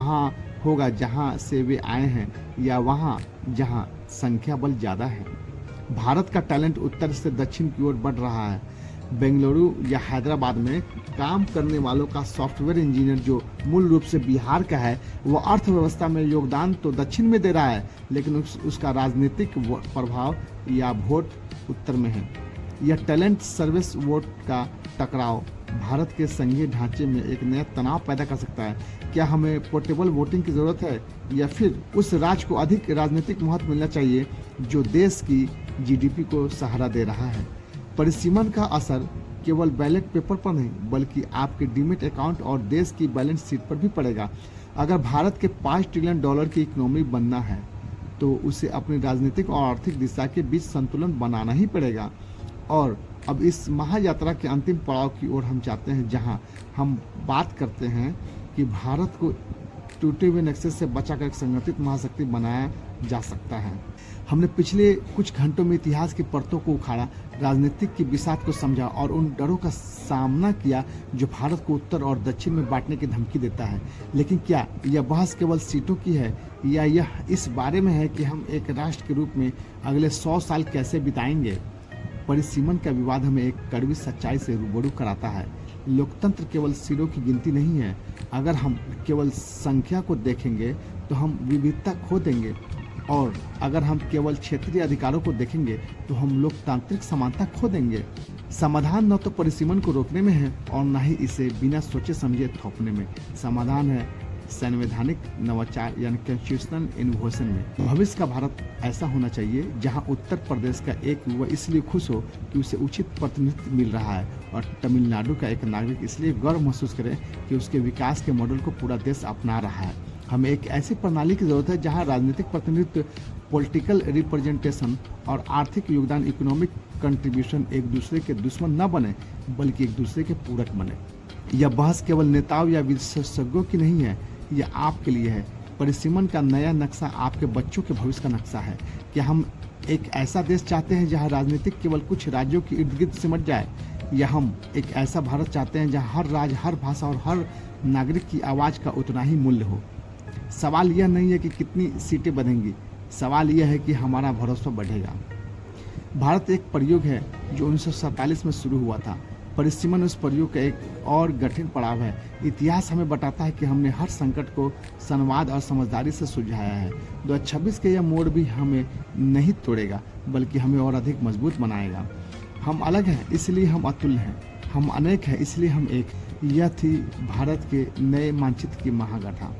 वहाँ होगा जहाँ से वे आए हैं या वहाँ जहाँ संख्या बल ज़्यादा है। भारत का टैलेंट उत्तर से दक्षिण की ओर बढ़ रहा है। बेंगलुरु या हैदराबाद में काम करने वालों का सॉफ्टवेयर इंजीनियर जो मूल रूप से बिहार का है, वो अर्थव्यवस्था में योगदान तो दक्षिण में दे रहा है, लेकिन उसका राजनीतिक प्रभाव या वोट उत्तर में है। यह टैलेंट सर्विस वोट का टकराव भारत के संघीय ढांचे में एक नया तनाव पैदा कर सकता है। क्या हमें पोर्टेबल वोटिंग की जरूरत है या फिर उस राज्य को अधिक राजनीतिक महत्व मिलना चाहिए जो देश की जीडीपी को सहारा दे रहा है? परिसीमन का असर केवल बैलेट पेपर पर नहीं बल्कि आपके डीमेट अकाउंट और देश की बैलेंस शीट पर भी पड़ेगा। अगर भारत के 5 ट्रिलियन डॉलर की इकोनॉमी बनना है तो उसे अपनी राजनीतिक और आर्थिक दिशा के बीच संतुलन बनाना ही पड़ेगा। और अब इस महायात्रा के अंतिम पड़ाव की ओर हम चाहते हैं, जहां हम बात करते हैं कि भारत को टूटे हुए नक्शे से बचाकर एक संगठित महाशक्ति बनाया जा सकता है। हमने पिछले कुछ घंटों में इतिहास की परतों को उखाड़ा, राजनीतिक की बिसात को समझा और उन डरों का सामना किया जो भारत को उत्तर और दक्षिण में बांटने की धमकी देता है। लेकिन क्या यह बहस केवल सीटों की है या यह इस बारे में है कि हम एक राष्ट्र के रूप में अगले 100 साल कैसे बिताएंगे? परिसीमन का विवाद हमें एक कड़वी सच्चाई से रूबरू कराता है। लोकतंत्र केवल सिरों की गिनती नहीं है। अगर हम केवल संख्या को देखेंगे तो हम विविधता खो देंगे, और अगर हम केवल क्षेत्रीय अधिकारों को देखेंगे तो हम लोकतांत्रिक समानता खो देंगे। समाधान न तो परिसीमन को रोकने में है और न ही इसे बिना सोचे समझे थोपने में। समाधान है संवैधानिक नवाचार यानी कॉन्स्टिट्यूशनल इनोवेशन में। भविष्य का भारत ऐसा होना चाहिए जहां उत्तर प्रदेश का एक युवा इसलिए खुश हो कि उसे उचित प्रतिनिधित्व मिल रहा है, और तमिलनाडु का एक नागरिक इसलिए गर्व महसूस करे कि उसके विकास के मॉडल को पूरा देश अपना रहा है। हमें एक ऐसी प्रणाली की जरूरत है जहां राजनीतिक प्रतिनिधित्व, पॉलिटिकल रिप्रेजेंटेशन और आर्थिक योगदान, इकोनॉमिक कंट्रीब्यूशन एक दूसरे के दुश्मन न बने बल्कि एक दूसरे के पूरक बने। यह बहस केवल नेताओं या विशेषज्ञों की नहीं है, यह आपके लिए है। परिसीमन का नया नक्शा आपके बच्चों के भविष्य का नक्शा है। क्या हम एक ऐसा देश चाहते हैं जहां राजनीतिक केवल कुछ राज्यों के इर्द गिर्द सिमट जाए, या हम एक ऐसा भारत चाहते हैं जहां हर राज्य, हर भाषा और हर नागरिक की आवाज का उतना ही मूल्य हो? सवाल यह नहीं है कि कितनी सीटें बनेंगी, सवाल यह है कि हमारा भरोसा बढ़ेगा। भारत एक प्रयोग है जो 1947 में शुरू हुआ था। परिसीमन उस प्रयोग का एक और कठिन पड़ाव है। इतिहास हमें बताता है कि हमने हर संकट को संवाद और समझदारी से सुलझाया है। 2026 के यह मोड़ भी हमें नहीं तोड़ेगा बल्कि हमें और अधिक मजबूत बनाएगा। हम अलग हैं इसलिए हम अतुल्य हैं, हम अनेक हैं इसलिए हम एक। यह थी भारत के नए मानचित्र की महागाथा।